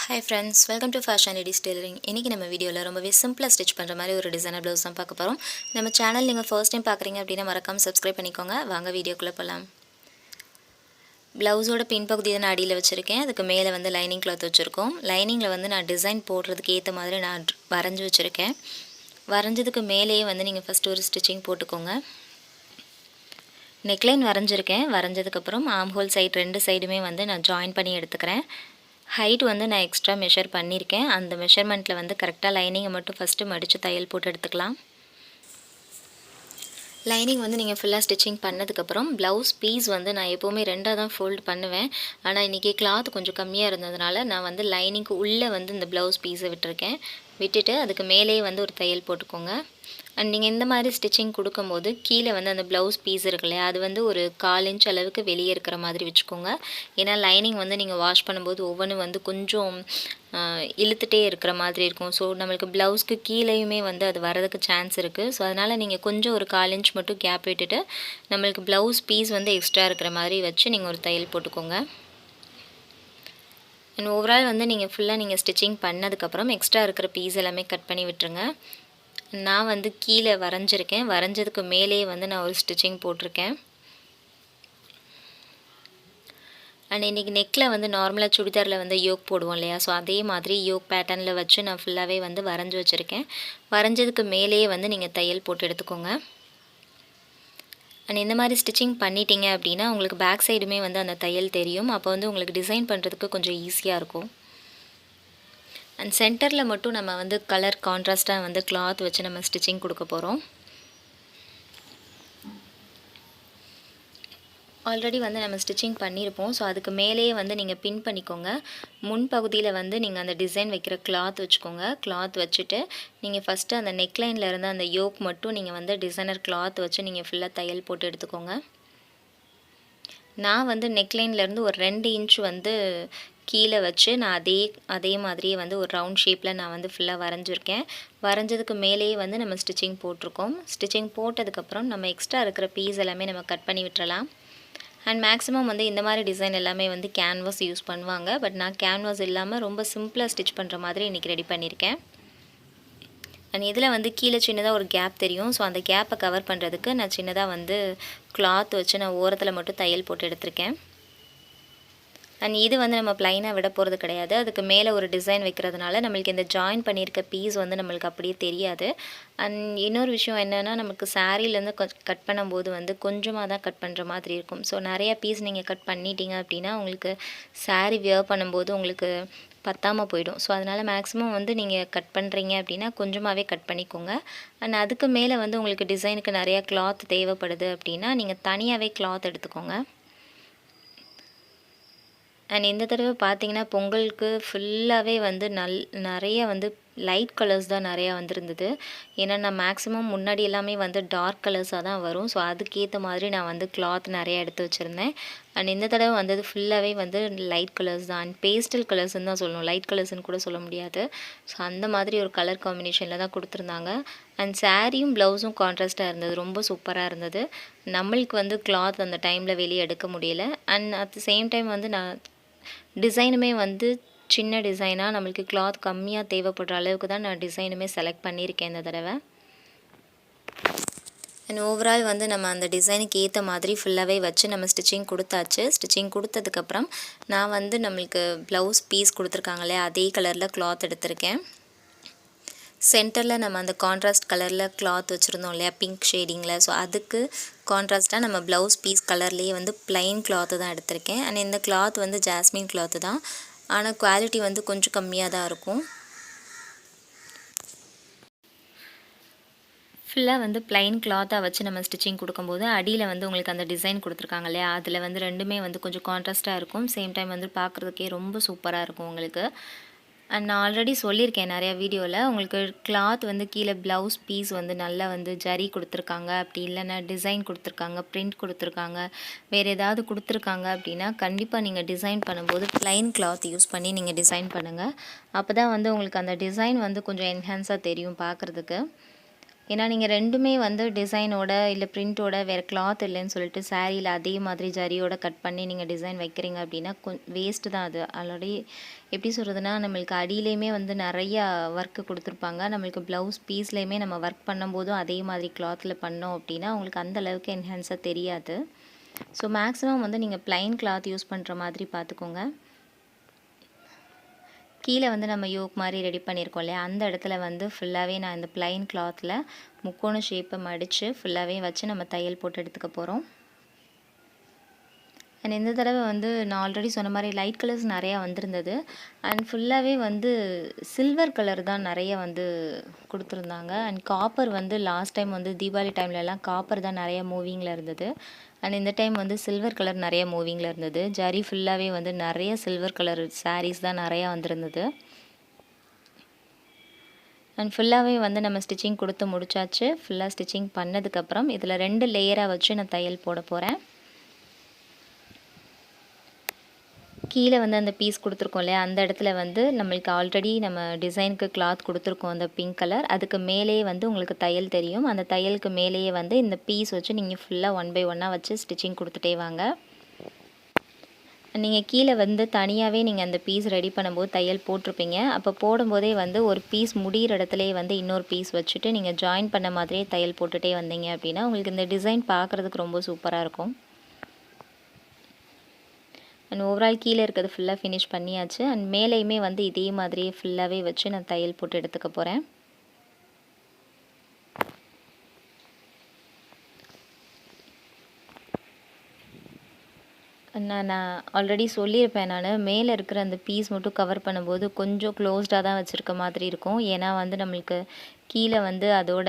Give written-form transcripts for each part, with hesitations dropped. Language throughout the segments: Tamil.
Hi friends, welcome to Fashion Ladies Tailoring. இன்னைக்கு நம்ம வீடியோல ரொம்பவே சிம்பிளா ஸ்டிட்ச் பண்ற மாதிரி ஒரு டிசைனர் ப்ளவுஸ் தான் பார்க்க போறோம். நம்ம சேனல் நீங்க ஃபர்ஸ்ட் டைம் பார்க்கறீங்க அப்படினா மறக்காம Subscribe பண்ணிக்கோங்க. வாங்க வீடியோக்குள்ள போலாம். ப்ளவுஸோட பின் பகுதி தான் அடியில வச்சிருக்கேன். அதுக்கு மேலே வந்து லைனிங் கிளாத் வச்சிருக்கோம். லைனிங்ல வந்து நான் டிசைன் போடுறதுக்கு ஏத்த மாதிரி நான் வரைஞ்சு வச்சிருக்கேன். வரைஞ்சதுக்கு மேலேயே வந்து நீங்க ஃபர்ஸ்ட் ஒரு ஸ்டிச்சிங் போட்டுக்கோங்க. நெக்லைன் வரைஞ்சிருக்கேன். வரைஞ்சதுக்கு அப்புறம் ஆர்ம் ஹோல் சைடு ரெண்டு சைடுமே வந்து நான் ஜாயின் பண்ணி எடுத்துக்கிறேன். ஹைட் வந்து நான் எக்ஸ்ட்ரா மெஷர் பண்ணியிருக்கேன். அந்த மெஷர்மெண்ட்டில் வந்து கரெக்டாக லைனிங்கை மட்டும் ஃபஸ்ட்டு மடித்து தையல் போட்டு எடுத்துக்கலாம். லைனிங் வந்து நீங்கள் ஃபுல்லாக ஸ்டிச்சிங் பண்ணதுக்கப்புறம் ப்ளவுஸ் பீஸ் வந்து நான் எப்போவுமே ரெண்டாக தான் ஃபோல்ட் பண்ணுவேன். ஆனால் இன்றைக்கி கிளாத் கொஞ்சம் கம்மியாக இருந்ததுனால நான் வந்து லைனிங்க்கு உள்ளே வந்து இந்த ப்ளவுஸ் பீஸை விட்டுருக்கேன். விட்டுட்டு அதுக்கு மேலேயே வந்து ஒரு தையல் போட்டுக்கோங்க. அண்ட் நீங்கள் இந்த மாதிரி ஸ்டிச்சிங் கொடுக்கும்போது கீழே வந்து அந்த ப்ளவுஸ் பீஸ் இருக்கு இல்லையா, அது வந்து ஒரு 1/4 இன்ச் அளவுக்கு வெளியே இருக்கிற மாதிரி வச்சுக்கோங்க. ஏன்னா லைனிங் வந்து நீங்கள் வாஷ் பண்ணும்போது ஒவ்வொன்றும் வந்து கொஞ்சம் இழுத்துட்டே இருக்கிற மாதிரி இருக்கும். ஸோ நம்மளுக்கு ப்ளவுஸ்க்கு கீழேயுமே வந்து அது வரதுக்கு சான்ஸ் இருக்குது. ஸோ அதனால் நீங்கள் கொஞ்சம் ஒரு 1/4 இன்ச் மட்டும் கேப் விட்டுட்டு நம்மளுக்கு ப்ளவுஸ் பீஸ் வந்து எக்ஸ்ட்ரா இருக்கிற மாதிரி வச்சு நீங்கள் ஒரு தையல் போட்டுக்கோங்க. அண்ட் ஓவரால் வந்து நீங்கள் ஃபுல்லாக நீங்கள் ஸ்டிச்சிங் பண்ணதுக்கப்புறம் எக்ஸ்ட்ரா இருக்கிற பீஸ் எல்லாமே கட் பண்ணி விட்டுருங்க. நான் வந்து கீழே வரைஞ்சிருக்கேன். வரைஞ்சதுக்கு மேலேயே வந்து நான் ஒரு ஸ்டிச்சிங் போட்டிருக்கேன். அண்ட் இன்றைக்கி நெக்கில் வந்து நார்மலாக சுடிதாரில் வந்து யோக் போடுவோம் இல்லையா, ஸோ அதே மாதிரி யோக் பேட்டர்னில் வச்சு நான் ஃபுல்லாகவே வந்து வரைஞ்சி வச்சுருக்கேன். வரைஞ்சதுக்கு மேலேயே வந்து நீங்கள் தையல் போட்டு எடுத்துக்கோங்க. அண்ட் இந்த மாதிரி ஸ்டிச்சிங் பண்ணிட்டீங்க அப்படின்னா உங்களுக்கு பேக் சைடுமே வந்து அந்த தையல் தெரியும். அப்போ வந்து உங்களுக்கு டிசைன் பண்ணுறதுக்கு கொஞ்சம் ஈஸியாக இருக்கும். அண்ட் சென்டரில் மட்டும் நம்ம வந்து கலர் கான்ட்ராஸ்ட்டாக வந்து கிளாத் வச்சு நம்ம ஸ்டிச்சிங் கொடுக்க போகிறோம். ஆல்ரெடி வந்து நம்ம ஸ்டிச்சிங் பண்ணியிருப்போம். ஸோ அதுக்கு மேலேயே வந்து நீங்கள் பின் பண்ணிக்கோங்க. முன் பகுதியில் வந்து நீங்கள் அந்த டிசைன் வைக்கிற கிளாத் வச்சுக்கோங்க. கிளாத் வச்சுட்டு நீங்கள் ஃபஸ்ட்டு அந்த நெக்லைனில் இருந்து அந்த யோக் மட்டும் நீங்கள் வந்து டிசைனர் கிளாத் வச்சு நீங்கள் ஃபுல்லாக தையல் போட்டு எடுத்துக்கோங்க. நான் வந்து நெக்லைன்லேருந்து ஒரு 2 இன்ச் வந்து கீழே வச்சு நான் அதே மாதிரியே வந்து ஒரு ரவுண்ட் ஷேப்பில் நான் வந்து ஃபுல்லாக வரைஞ்சிருக்கேன். வரைஞ்சதுக்கு மேலேயே வந்து நம்ம ஸ்டிச்சிங் போட்டிருக்கோம். ஸ்டிச்சிங் போட்டதுக்கப்புறம் நம்ம எக்ஸ்ட்ரா இருக்கிற பீஸ் எல்லாமே நம்ம கட் பண்ணி விட்டுறலாம். அண்ட் மேக்ஸிமம் வந்து இந்த மாதிரி டிசைன் எல்லாமே வந்து கேன்வாஸ் யூஸ் பண்ணுவாங்க. பட் நான் கேன்வாஸ் இல்லாமல் ரொம்ப சிம்பிளாக ஸ்டிச் பண்ணுற மாதிரி இன்றைக்கி ரெடி பண்ணியிருக்கேன். அண்ட் இதில் வந்து கீழே சின்னதாக ஒரு கேப் தெரியும். ஸோ அந்த கேப்பை கவர் பண்ணுறதுக்கு நான் சின்னதாக வந்து கிளாத் வச்சு நான் ஓரத்தில் மட்டும் தையல் போட்டு எடுத்திருக்கேன். அண்ட் இது வந்து நம்ம ப்ளைனாக விட போகிறது கிடையாது. அதுக்கு மேலே ஒரு டிசைன் வைக்கிறதுனால நம்மளுக்கு இந்த ஜாயின் பண்ணியிருக்க பீஸ் வந்து நம்மளுக்கு அப்படியே தெரியாது. அண்ட் இன்னொரு விஷயம் என்னென்னா, நமக்கு சாரீலேருந்து கட் பண்ணும்போது வந்து கொஞ்சமாக தான் கட் பண்ணுற மாதிரி இருக்கும். ஸோ நிறையா பீஸ் நீங்கள் கட் பண்ணிட்டீங்க அப்படின்னா உங்களுக்கு சாரீ வியர் பண்ணும்போது உங்களுக்கு பத்தாமல் போயிடும். ஸோ அதனால் மேக்ஸிமம் வந்து நீங்கள் கட் பண்ணுறீங்க அப்படின்னா கொஞ்சமாகவே கட் பண்ணிக்கோங்க. அண்ட் அதுக்கு மேலே வந்து உங்களுக்கு டிசைனுக்கு நிறையா கிளாத் தேவைப்படுது அப்படின்னா நீங்கள் தனியாகவே கிளாத் எடுத்துக்கோங்க. அண்ட் இந்த தடவை பார்த்தீங்கன்னா பொங்கலுக்கு ஃபுல்லாகவே வந்து நிறைய வந்து லைட் கலர்ஸ் தான் நிறையா வந்துருந்தது. ஏன்னா நான் மேக்ஸிமம் முன்னாடி எல்லாமே வந்து டார்க் கலர்ஸாக தான் வரும். ஸோ அதுக்கேற்ற மாதிரி நான் வந்து கிளாத் நிறையா எடுத்து வச்சுருந்தேன். அண்ட் இந்த தடவை வந்தது ஃபுல்லாகவே வந்து லைட் கலர்ஸ் தான். அண்ட் பேஸ்டல் கலர்ஸ்ன்னு தான் சொல்லணும், லைட் கலர்ஸ்ன்னு கூட சொல்ல முடியாது. ஸோ அந்த மாதிரி ஒரு கலர் காம்பினேஷனில் தான் கொடுத்துருந்தாங்க. அண்ட் சாரியும் ப்ளவுஸும் கான்ட்ராஸ்ட்டாக இருந்தது. ரொம்ப சூப்பராக இருந்தது. நம்மளுக்கு வந்து கிளாத் அந்த டைமில் வெளியே எடுக்க முடியல. And at the same time வந்து நான் டிசைனுமே வந்து சின்ன டிசைனாக நம்மளுக்கு கிளாத் கம்மியாக தேவைப்படுற அளவுக்கு தான் நான் டிசைனுமே செலக்ட் பண்ணியிருக்கேன் இந்த தடவை. அண்ட் ஓவரால் வந்து நம்ம அந்த டிசைனுக்கு ஏற்ற மாதிரி ஃபுல்லாகவே வச்சு நம்ம ஸ்டிச்சிங் கொடுத்தாச்சு. ஸ்டிச்சிங் கொடுத்ததுக்கப்புறம் நான் வந்து நம்மளுக்கு ப்ளவுஸ் பீஸ் கொடுத்துருக்காங்களே அதே கலரில் கிளாத் எடுத்திருக்கேன். சென்டரில் நம்ம அந்த கான்ட்ராஸ்ட் கலரில் கிளாத் வச்சுருந்தோம் இல்லையா, பிங்க் ஷேடிங்கில். ஸோ அதுக்கு கான்ட்ராஸ்ட்டாக நம்ம ப்ளவுஸ் பீஸ் கலர்லேயே வந்து ப்ளைன் கிளாத்து தான் எடுத்திருக்கேன். அண்ட் இந்த கிளாத் வந்து ஜாஸ்மின் கிளாத்து தான். ஆனால் குவாலிட்டி வந்து கொஞ்சம் கம்மியாக தான் இருக்கும். ஃபுல்லாக வந்து ப்ளைன் கிளாத்தாக வச்சு நம்ம ஸ்டிச்சிங் கொடுக்கும்போது அடியில் வந்து உங்களுக்கு அந்த டிசைன் கொடுத்துருக்காங்க இல்லையா, அதில் வந்து ரெண்டுமே வந்து கொஞ்சம் கான்ட்ராஸ்ட்டாக இருக்கும். சேம் டைம் வந்து பார்க்குறதுக்கே ரொம்ப சூப்பராக இருக்கும் உங்களுக்கு. அண்ட் நான் ஆல்ரெடி சொல்லியிருக்கேன் நிறையா வீடியோவில், உங்களுக்கு கிளாத் வந்து கீழே ப்ளவுஸ் பீஸ் வந்து நல்லா வந்து ஜரி கொடுத்துருக்காங்க, அப்படி இல்லைன்னா டிசைன் கொடுத்துருக்காங்க, பிரிண்ட் கொடுத்துருக்காங்க, வேறு ஏதாவது கொடுத்துருக்காங்க அப்படின்னா கண்டிப்பாக நீங்கள் டிசைன் பண்ணும்போது ப்ளைன் கிளாத் யூஸ் பண்ணி நீங்கள் டிசைன் பண்ணுங்கள். அப்போ தான் வந்து உங்களுக்கு அந்த டிசைன் வந்து கொஞ்சம் என்ஹான்ஸாக தெரியும் பார்க்குறதுக்கு. ஏன்னா நீங்கள் ரெண்டுமே வந்து டிசைனோட இல்லை பிரிண்ட்டோட வேறு கிளாத் இல்லைன்னு சொல்லிட்டு சாரியில் அதே மாதிரி ஜரியோட கட் பண்ணி நீங்கள் டிசைன் வைக்கிறீங்க அப்படின்னா வேஸ்ட்டு தான் அது. ஆல்ரெடி எப்படி சொல்கிறதுனா, நம்மளுக்கு அடியிலையுமே வந்து நிறையா ஒர்க்கு கொடுத்துருப்பாங்க. நம்மளுக்கு ப்ளவுஸ் பீஸ்லேயுமே நம்ம ஒர்க் பண்ணும்போதும் அதே மாதிரி கிளாத்தில் பண்ணோம் அப்படின்னா உங்களுக்கு அந்த அளவுக்கு என்ஹான்ஸாக தெரியாது. ஸோ மேக்ஸிமம் வந்து நீங்கள் ப்ளைன் கிளாத் யூஸ் பண்ணுற மாதிரி பார்த்துக்கோங்க. கீழே வந்து நம்ம யோக் மாதிரி ரெடி பண்ணியிருக்கோம் இல்லையா, அந்த இடத்துல வந்து ஃபுல்லாகவே நான் இந்த ப்ளைன் கிளாத்தில் முக்கோண ஷேப்பை மடித்து ஃபுல்லாகவே வச்சு நம்ம தையல் போட்டு எடுத்துக்க போகிறோம். அண்ட் இந்த தடவை வந்து நான் ஆல்ரெடி சொன்ன மாதிரி லைட் கலர்ஸ் நிறையா வந்திருந்தது. அண்ட் ஃபுல்லாகவே வந்து சில்வர் கலர் தான் நிறைய வந்து கொடுத்துருந்தாங்க. அண்ட் காப்பர் வந்து லாஸ்ட் டைம் வந்து தீபாவளி டைம்லலாம் காப்பர் தான் நிறைய மூவிங்கில் இருந்தது. அண்ட் இந்த டைம் வந்து சில்வர் கலர் நிறைய மூவிங்கில் இருந்தது. ஜரி ஃபுல்லாகவே வந்து நிறைய சில்வர் கலர் சாரீஸ் தான் நிறையா வந்திருந்தது. அண்ட் ஃபுல்லாகவே வந்து நம்ம ஸ்டிச்சிங் கொடுத்து முடிச்சாச்சு. ஃபுல்லாக ஸ்டிச்சிங் பண்ணதுக்கப்புறம் இதில் 2 லேயராக வச்சு நான் தையல் போட போகிறேன். கீழே வந்து அந்த பீஸ் கொடுத்துருக்கோம் இல்லையா, அந்த இடத்துல வந்து நம்மளுக்கு ஆல்ரெடி நம்ம டிசைனுக்கு கிளாத் கொடுத்துருக்கோம் அந்த பிங்க் கலர். அதுக்கு மேலேயே வந்து உங்களுக்கு தையல் தெரியும். அந்த தையலுக்கு மேலேயே வந்து இந்த பீஸ் வச்சு நீங்கள் ஃபுல்லாக 1 பை 1 வச்சு ஸ்டிச்சிங் கொடுத்துட்டே வாங்க. நீங்கள் கீழே வந்து தனியாகவே நீங்கள் அந்த பீஸ் ரெடி பண்ணும்போது தையல் போட்டிருப்பீங்க. அப்போ போடும்போதே வந்து ஒரு பீஸ் முடிகிற இடத்துலையே வந்து இன்னொரு பீஸ் வச்சுட்டு நீங்கள் ஜாயின் பண்ண மாதிரியே தையல் போட்டுகிட்டே வந்தீங்க அப்படின்னா உங்களுக்கு இந்த டிசைன் பார்க்குறதுக்கு ரொம்ப சூப்பராக இருக்கும். அண்ட் ஓவரால் கீழே இருக்கிறது ஃபுல்லாக ஃபினிஷ் பண்ணியாச்சு. அண்ட் மேலேயுமே வந்து இதே மாதிரியே ஃபுல்லாகவே வச்சு நான் தையல் போட்டு எடுத்துக்க போகிறேன். நான் ஆல்ரெடி சொல்லியிருப்பேன், மேலே இருக்கிற அந்த பீஸ் மட்டும் கவர் பண்ணும்போது கொஞ்சம் க்ளோஸ்டாக தான் வச்சுருக்க மாதிரி இருக்கும். ஏன்னா வந்து நம்மளுக்கு கீழே வந்து அதோட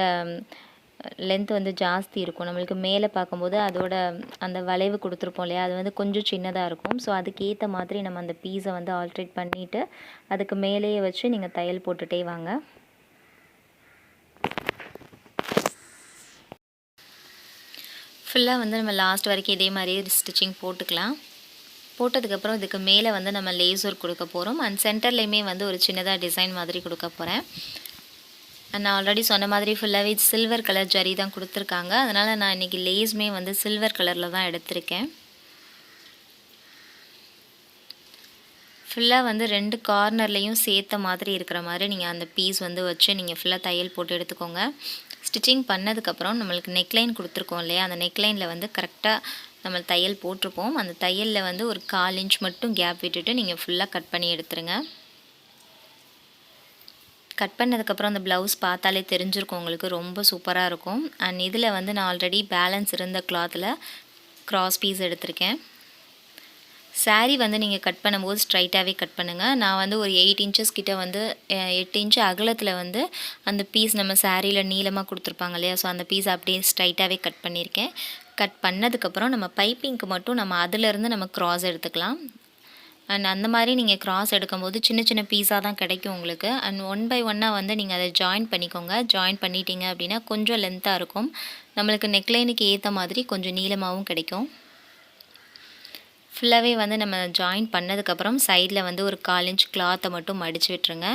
லென்த் வந்து ஜாஸ்தி இருக்கும். நம்மளுக்கு மேலே பார்க்கும்போது அதோட அந்த வளைவு கொடுத்துருப்போம் இல்லையா, அது வந்து கொஞ்சம் சின்னதாக இருக்கும். ஸோ அதுக்கேற்ற மாதிரி நம்ம அந்த பீஸை வந்து ஆல்ட்ரேட் பண்ணிவிட்டு அதுக்கு மேலேயே வச்சு நீங்கள் தையல் போட்டுகிட்டே வாங்க. ஃபுல்லாக வந்து நம்ம லாஸ்ட் வரைக்கும் இதே மாதிரியே ஸ்டிச்சிங் போட்டுக்கலாம். போட்டதுக்கப்புறம் இதுக்கு மேலே வந்து நம்ம லேசர் கொடுக்க போகிறோம். அண்ட் சென்டர்லேயுமே வந்து ஒரு சின்னதாக டிசைன் மாதிரி கொடுக்க போகிறேன். நான் ஆல்ரெடி சொன்ன மாதிரி ஃபுல்லாகவே சில்வர் கலர் ஜரி தான் கொடுத்துருக்காங்க. அதனால் நான் இன்றைக்கி லேஸுமே வந்து சில்வர் கலரில் தான் எடுத்திருக்கேன். ஃபுல்லாக வந்து 2 கார்னர்லேயும் சேர்த்த மாதிரி இருக்கிற மாதிரி நீங்கள் அந்த பீஸ் வந்து வச்சு நீங்கள் ஃபுல்லாக தையல் போட்டு எடுத்துக்கோங்க. ஸ்டிச்சிங் பண்ணதுக்கப்புறம் நம்மளுக்கு நெக்லைன் கொடுத்துருக்கோம் இல்லையா, அந்த நெக்லைனில் வந்து கரெக்டாக நம்ம தையல் போட்டிருப்போம். அந்த தையலில் வந்து ஒரு 1/4 இன்ச் மட்டும் கேப் விட்டுட்டு நீங்கள் ஃபுல்லாக கட் பண்ணி எடுத்துருங்க. கட் பண்ணதுக்கப்புறம் அந்த ப்ளவுஸ் பார்த்தாலே தெரிஞ்சிருக்கும் உங்களுக்கு, ரொம்ப சூப்பராக இருக்கும். அண்ட் இதில் வந்து நான் ஆல்ரெடி பேலன்ஸ் இருந்த கிளாத்தில் க்ராஸ் பீஸ் எடுத்திருக்கேன். சாரீ வந்து நீங்கள் கட் பண்ணும்போது ஸ்ட்ரைட்டாகவே கட் பண்ணுங்கள். நான் வந்து ஒரு 8 இன்ச்சஸ் கிட்ட வந்து 8 இன்ச்சு அகலத்தில் வந்து அந்த பீஸ் நம்ம சாரியில் நீளமாக கொடுத்துருப்பாங்க இல்லையா, ஸோ அந்த பீஸ் அப்படியே ஸ்ட்ரைட்டாகவே கட் பண்ணியிருக்கேன். கட் பண்ணதுக்கப்புறம் நம்ம பைப்பிங்க்கு மட்டும் நம்ம அதிலேருந்து நம்ம க்ராஸ் எடுத்துக்கலாம். அண்ட் அந்த மாதிரி நீங்கள் க்ராஸ் எடுக்கும்போது சின்ன சின்ன பீஸாக தான் கிடைக்கும் உங்களுக்கு. அண்ட் 1 பை 1 வந்து நீங்கள் அதை ஜாயின் பண்ணிக்கோங்க. ஜாயின் பண்ணிட்டீங்க அப்படின்னா கொஞ்சம் லென்த்தாக இருக்கும். நம்மளுக்கு நெக்லைனுக்கு ஏற்ற மாதிரி கொஞ்சம் நீளமாகவும் கிடைக்கும். ஃபுல்லாகவே வந்து நம்ம ஜாயின் பண்ணதுக்கப்புறம் சைடில் வந்து ஒரு 1/4 இன்ச் கிளாத்தை மட்டும் மடித்து விட்டுருங்க.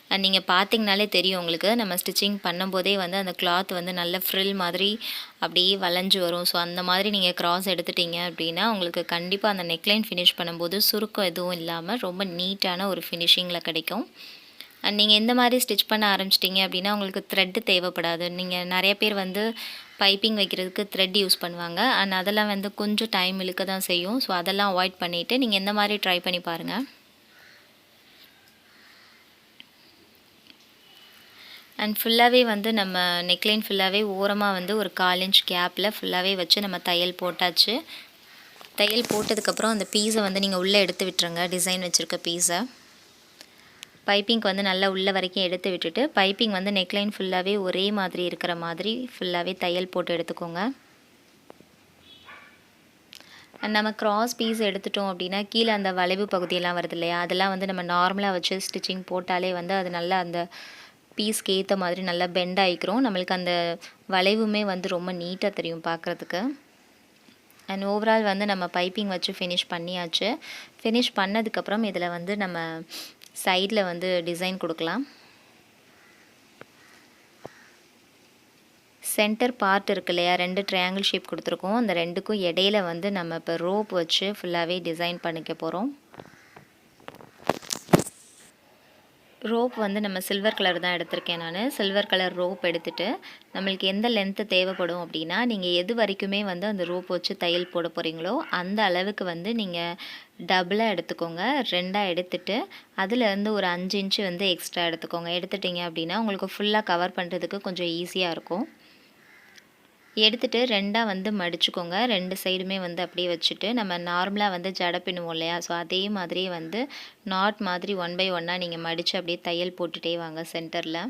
அண்ட் நீங்கள் பார்த்தீங்கனாலே தெரியும் உங்களுக்கு, நம்ம ஸ்டிச்சிங் பண்ணும்போதே வந்து அந்த கிளாத் வந்து நல்ல ஃப்ரில் மாதிரி அப்படியே வளைஞ்சு வரும். ஸோ அந்த மாதிரி நீங்கள் க்ராஸ் எடுத்துட்டீங்க அப்படின்னா உங்களுக்கு கண்டிப்பாக அந்த நெக்லைன் ஃபினிஷ் பண்ணும்போது சுருக்கம் எதுவும் இல்லாமல் ரொம்ப நீட்டான ஒரு ஃபினிஷிங்கில் கிடைக்கும். அண்ட் நீங்கள் எந்த மாதிரி ஸ்டிச் பண்ண ஆரம்பிச்சிட்டிங்க அப்படின்னா உங்களுக்கு த்ரெட்டு தேவைப்படாது. நீங்கள் நிறைய பேர் வந்து பைப்பிங் வைக்கிறதுக்கு த்ரெட் யூஸ் பண்ணுவாங்க. அண்ட் அதெல்லாம் வந்து கொஞ்சம் டைம் இழுக்க தான் செய்யும். ஸோ அதெல்லாம் அவாய்ட் பண்ணிவிட்டு நீங்கள் எந்த மாதிரி ட்ரை பண்ணி பாருங்கள். அண்ட் ஃபுல்லாகவே வந்து நம்ம நெக்லைன் ஃபுல்லாகவே ஓரமாக வந்து ஒரு 1/4 இன்ச் கேப்பில் ஃபுல்லாகவே வச்சு நம்ம தையல் போட்டாச்சு. தையல் போட்டதுக்கப்புறம் அந்த பீஸை வந்து நீங்கள் உள்ளே எடுத்து விட்டுருங்க, டிசைன் வச்சுருக்க பீஸை. பைப்பிங்க்கு வந்து நல்லா உள்ள வரைக்கும் எடுத்து விட்டுட்டு பைப்பிங் வந்து நெக்லைன் ஃபுல்லாகவே ஒரே மாதிரி இருக்கிற மாதிரி ஃபுல்லாகவே தையல் போட்டு எடுத்துக்கோங்க. நம்ம க்ராஸ் பீஸ் எடுத்துட்டோம் அப்படின்னா கீழே அந்த வளைவு பகுதியெல்லாம் வருது இல்லையா, அதெல்லாம் வந்து நம்ம நார்மலாக வச்சு ஸ்டிச்சிங் போட்டாலே வந்து அது நல்லா அந்த பீஸ்க்கு ஏற்ற மாதிரி நல்லா பெண்ட் ஆகிக்கிறோம். நம்மளுக்கு அந்த வளைவுமே வந்து ரொம்ப நீட்டாக தெரியும் பார்க்குறதுக்கு. அண்ட் ஓவரால் வந்து நம்ம பைப்பிங் வச்சு ஃபினிஷ் பண்ணியாச்சு. ஃபினிஷ் பண்ணதுக்கப்புறம் இதில் வந்து நம்ம சைடில் வந்து டிசைன் கொடுக்கலாம். சென்டர் பார்ட் இருக்கு இல்லையா, 2 ட்ரையாங்கிள் ஷேப் கொடுத்துருக்கோம். அந்த 2க்கும் இடையில வந்து நம்ம இப்போ ரோப் வச்சு ஃபுல்லாகவே டிசைன் பண்ணிக்க போகிறோம். ரோப் வந்து நம்ம சில்வர் கலர் தான் எடுத்திருக்கேன் நான். சில்வர் கலர் ரோப் எடுத்துகிட்டு நம்மளுக்கு எந்த லென்த்து தேவைப்படும் அப்படின்னா, நீங்கள் எது வரைக்குமே வந்து அந்த ரோப் வச்சு தையல் போட போகிறீங்களோ அந்த அளவுக்கு வந்து நீங்கள் டபுளாக எடுத்துக்கோங்க. 2ஆக எடுத்துகிட்டு அதுலேருந்து ஒரு 5 இன்ச்சு வந்து எக்ஸ்ட்ரா எடுத்துக்கோங்க. எடுத்துட்டிங்க அப்படின்னா உங்களுக்கு ஃபுல்லாக கவர் பண்ணுறதுக்கு கொஞ்சம் ஈஸியாக இருக்கும். எடுத்துகிட்டு 2ஆக வந்து மடிச்சுக்கோங்க. 2 சைடுமே வந்து அப்படியே வச்சுட்டு நம்ம நார்மலாக வந்து ஜடை பின்னுவோம் இல்லையா, ஸோ அதே மாதிரியே வந்து நாட் மாதிரி 1 பை 1ஆக நீங்கள் மடித்து அப்படியே தையல் போட்டுகிட்டே வாங்க சென்டரில்.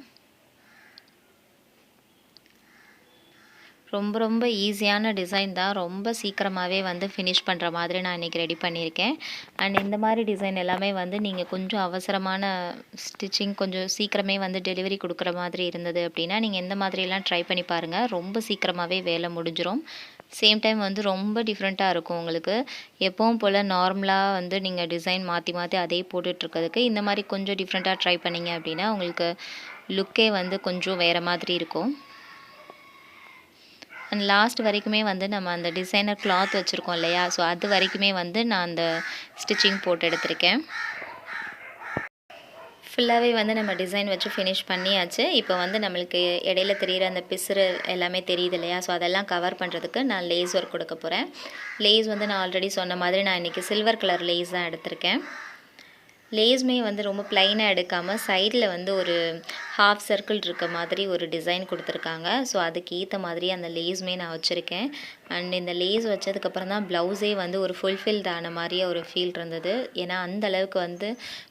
ரொம்ப ஈஸியான டிசைன் தான். ரொம்ப சீக்கிரமாகவே வந்து ஃபினிஷ் பண்ணுற மாதிரி நான் இன்றைக்கி ரெடி பண்ணியிருக்கேன். அண்ட் இந்த மாதிரி டிசைன் எல்லாமே வந்து நீங்கள் கொஞ்சம் அவசரமான ஸ்டிச்சிங் கொஞ்சம் சீக்கிரமே வந்து டெலிவரி கொடுக்குற மாதிரி இருந்தது அப்படின்னா நீங்கள் இந்த மாதிரிலாம் ட்ரை பண்ணி பாருங்கள். ரொம்ப சீக்கிரமாகவே வேலை முடிஞ்சிடும். சேம் டைம் வந்து ரொம்ப டிஃப்ரெண்ட்டாக இருக்கும் உங்களுக்கு. எப்பவும் போல் நார்மலாக வந்து நீங்கள் டிசைன் மாற்றி அதே போட்டுட்ருக்கிறதுக்கு இந்த மாதிரி கொஞ்சம் டிஃப்ரெண்ட்டாக ட்ரை பண்ணிங்க அப்படின்னா உங்களுக்கு லுக்கே வந்து கொஞ்சம் வேறு மாதிரி இருக்கும். அண்ட் லாஸ்ட் வரைக்குமே வந்து நம்ம அந்த டிசைனர் கிளாத் வச்சுருக்கோம் இல்லையா, ஸோ அது வரைக்குமே வந்து நான் அந்த ஸ்டிச்சிங் போட்டு எடுத்திருக்கேன். ஃபுல்லாகவே வந்து நம்ம டிசைன் வச்சு ஃபினிஷ் பண்ணியாச்சு. இப்போ வந்து நம்மளுக்கு இடையில தெரிகிற அந்த பிசுறு எல்லாமே தெரியுது இல்லையா, ஸோ அதெல்லாம் கவர் பண்ணுறதுக்கு நான் லேஸ் ஒர்க் கொடுக்க போகிறேன். லேஸ் வந்து நான் ஆல்ரெடி சொன்ன மாதிரி நான் இன்றைக்கி சில்வர் கலர் லேஸ் தான் எடுத்திருக்கேன். லேஸ்மே வந்து ரொம்ப ப்ளைனாக எடுக்காமல் சைடில் வந்து ஒரு ஹாஃப் சர்க்கிள் இருக்க மாதிரி ஒரு டிசைன் கொடுத்துருக்காங்க. ஸோ அதுக்கு ஏற்ற மாதிரி அந்த லேஸ்மே நான் வச்சுருக்கேன். அண்ட் இந்த லேஸ் வச்சதுக்கப்புறம் தான் ப்ளவுஸே வந்து ஒரு ஃபுல்ஃபில்ட் ஆன மாதிரியே ஒரு ஃபீல் இருந்தது. ஏன்னா அந்தளவுக்கு வந்து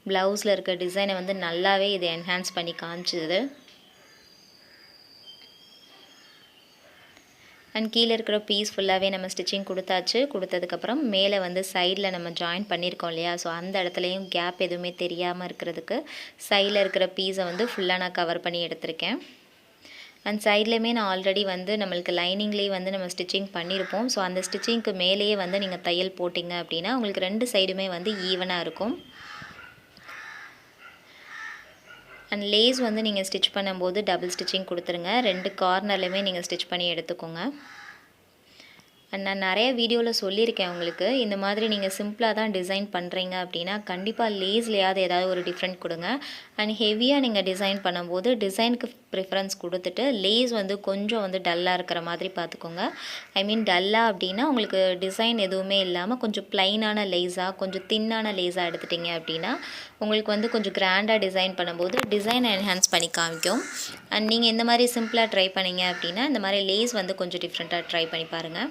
ப்ளவுஸில் இருக்க டிசைனை வந்து நல்லாவே இதை என்ஹான்ஸ் பண்ணி காமிச்சிது. அண்ட் கீழே இருக்கிற பீஸ் ஃபுல்லாகவே நம்ம ஸ்டிச்சிங் கொடுத்தாச்சு. கொடுத்ததுக்கப்புறம் மேலே வந்து சைடில் நம்ம ஜாயின் பண்ணியிருக்கோம் இல்லையா, ஸோ அந்த இடத்துலையும் கேப் எதுவுமே தெரியாமல் இருக்கிறதுக்கு சைடில் இருக்கிற பீஸை வந்து ஃபுல்லாக நான் கவர் பண்ணி எடுத்திருக்கேன். அண்ட் சைட்லேயுமே நான் ஆல்ரெடி வந்து நம்மளுக்கு லைனிங்லேயே வந்து நம்ம ஸ்டிச்சிங் பண்ணியிருப்போம். ஸோ அந்த ஸ்டிச்சிங்க்கு மேலேயே வந்து நீங்கள் தையல் போட்டிங்க அப்படின்னா உங்களுக்கு 2 சைடுமே வந்து ஈவனாக இருக்கும். அண்ட் லேஸ் வந்து நீங்கள் ஸ்டிச் பண்ணும்போது டபுள் ஸ்டிச்சிங் கொடுத்துருங்க. 2 கார்னர்லையுமே நீங்கள் ஸ்டிச் பண்ணி எடுத்துக்கோங்க. அண்ட் நான் நிறைய வீடியோவில் சொல்லியிருக்கேன் உங்களுக்கு, இந்த மாதிரி நீங்கள் சிம்பிளாக தான் டிசைன் பண்ணுறீங்க அப்படின்னா கண்டிப்பாக லேஸ்லையாவது ஏதாவது ஒரு டிஃப்ரெண்ட் கொடுங்க. அண்ட் ஹெவியாக நீங்கள் டிசைன் பண்ணும்போது டிசைனுக்கு ப்ரிஃபரன்ஸ் கொடுத்துட்டு லேஸ் வந்து கொஞ்சம் வந்து டல்லாக இருக்கிற மாதிரி பார்த்துக்கோங்க. ஐ மீன் டல்லாக அப்படின்னா உங்களுக்கு டிசைன் எதுவுமே இல்லாமல் கொஞ்சம் ப்ளைனான லேஸாக கொஞ்சம் தின்னான லேஸாக எடுத்துட்டிங்க அப்படின்னா உங்களுக்கு வந்து கொஞ்சம் கிராண்டாக டிசைன் பண்ணும்போது டிசைனை என்ஹான்ஸ் பண்ணி காமிக்கும். அண்ட் நீங்கள் இந்த மாதிரி சிம்பிளாக ட்ரை பண்ணிங்க அப்படின்னா இந்த மாதிரி லேஸ் வந்து கொஞ்சம் டிஃப்ரெண்ட்டாக ட்ரை பண்ணி பாருங்கள்.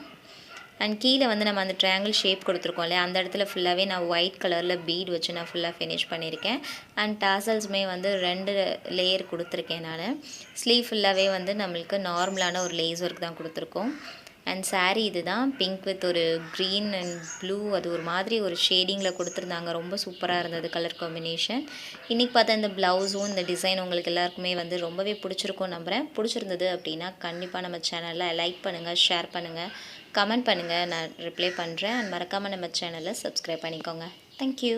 அண்ட் கீழே வந்து நம்ம அந்த ட்ரையாங்கிள் ஷேப் கொடுத்துருக்கோம் இல்லையா, அந்த இடத்துல ஃபுல்லாகவே நான் ஒயிட் கலரில் பீட் வச்சு நான் ஃபுல்லாக ஃபினிஷ் பண்ணியிருக்கேன். அண்ட் டாசல்ஸுமே வந்து 2 லேயர் கொடுத்துருக்கேன் நான். ஸ்லீவ் ஃபுல்லாகவே வந்து நம்மளுக்கு நார்மலான ஒரு லேஸ் ஒர்க் தான் கொடுத்துருக்கோம். அண்ட் சாரீ இது தான் பிங்க் வித் ஒரு க்ரீன் அண்ட் ப்ளூ, அது ஒரு மாதிரி ஒரு ஷேடிங்கில் கொடுத்துருந்தாங்க. ரொம்ப சூப்பராக இருந்தது கலர் காம்பினேஷன். இன்றைக்கி பார்த்தா இந்த ப்ளவுஸும் இந்த டிசைன் உங்களுக்கு எல்லாருக்குமே வந்து ரொம்பவே பிடிச்சிருக்கும் நம்புகிறேன். பிடிச்சிருந்தது அப்படின்னா கண்டிப்பாக நம்ம சேனலில் லைக் பண்ணுங்கள், ஷேர் பண்ணுங்கள், கமெண்ட் பண்ணுங்கள். நான் ரிப்ளை பண்ணுறேன். அண்ட் மறக்காமல் நம்ம சேனலை சப்ஸ்கிரைப் பண்ணிக்கோங்க. தேங்க்யூ.